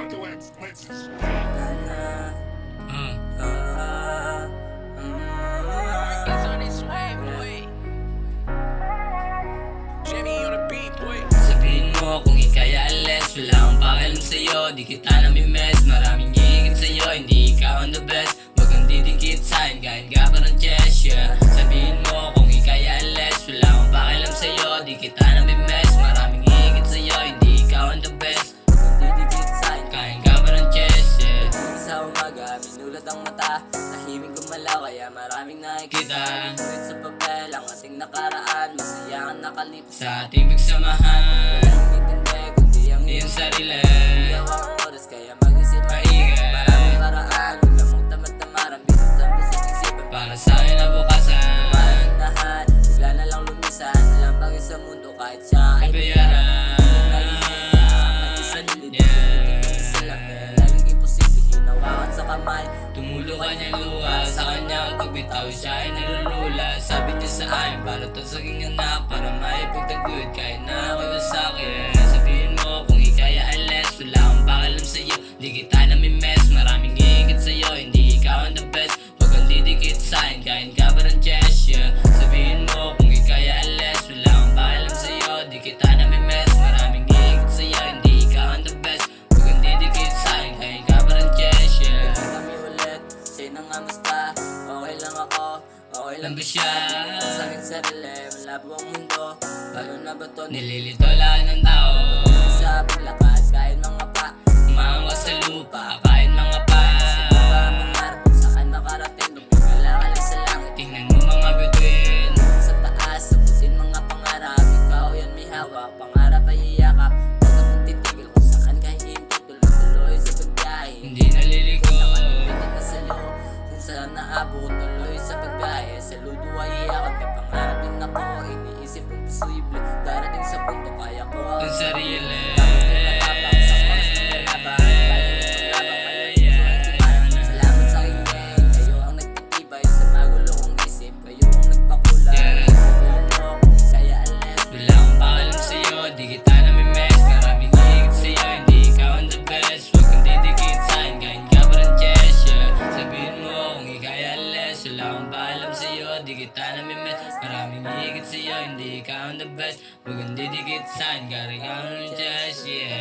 Sabihin mo kung ika'y alis, wala akong pakialam sa'yo, di kita namimiss. Maraming higit sa'yo, hindi ikaw ang the best. Wag kang didikit sa'kin, kain ka pa ng chest, yeah. Sabihin mo kung ika'y alis, wala akong pakialam sa'yo, di kita namimiss. Maraming higit sa'yo, hindi ikaw ang the best. Wag kang didikit sa'kin, kain ka pa ng chest, yeah. Sa umaga, minulat ang mata, tahimik gumalaw, kaya maraming nakikita. Ngunit sa papel, ang ating nakaraan, masaya ang nakalip sa ating pagsamahan. Walang intindi, kundi ang iyong sarili. Iyaw ang oras, kaya mag-isip maingay. Maraming paraan, walang mong tamad-tamaran, bisit sa puso't isipan para sa akin na bukasan. Maraming lahat, bigla na lang lumisan, nalampagin sa mundo kahit siya ay bayaran. Tumulo kanyang luha, sa kanyang pagbitaw siya ay nalulula. Sabi niya sa akin, para to sa aking anak, para maipagtaguyod kahit na ako'y masakit. Sabihin mo kung ika'y alis, wala akong pakialam sa'yo, di kita namimiss. Maraming higit sa'yo, hindi ikaw ang the best. Wag kang didikit sa'kin, kain ka pa ng chest, yeah. Sabihin mo kung ika'y alis, wala akong pakialam sa'yo, di kita namimiss. Maraming higit sa'yo, hindi ikaw ang the best. Wag kang didikit sa'kin, kain ka pa ng chest, yeah. Sa'yo na nga basta, okay lang ako, okay lang ba siya? Sa aking sarili, malabo ang mundo, paano na ba to? Nililito lahat ng tao sa paglakad, kahit mga pa, umawa sa lupa, kahit mga pa. Sino ba ang pangarap kung saan makarating? Lumigala-kala sa langit, tingnan mo mga bituin sa taas, sagutin mga pangarap. Ikaw yan may hawak, pangarap ay iyakap. Huwag akong titigil kung saan kahimpi, tuloy-tuloy sa pagbiyahe, hindi naliliko. Saan naabot, tuloy sa pagbiyahe, sa ludo ay iyakan. May pangarap din ako, iniisip kong posible darating sa punto kaya ko ang sarili. Salamat sa aking gang, kayo ang nagpatibay sa magulo kong isip, kayo ang nagpakulay. Sabihin mo kung kaya alis, wala akong pakialam sa'yo, di kita namimiss. Maraming higit sa'yo, hindi ikaw ang the best. Wag kang didikit sa'kin, kain ka pa ng chest, yeah. Sabihin mo wala akong paalam sa'yo, di kita namimiss. Maraming higit sa'yo, hindi ikaw ang the best. Huwag kang didikit sa'kin, kari ka ng chest, yeah.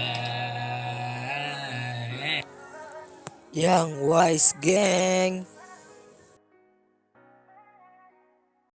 Young Wise Gang.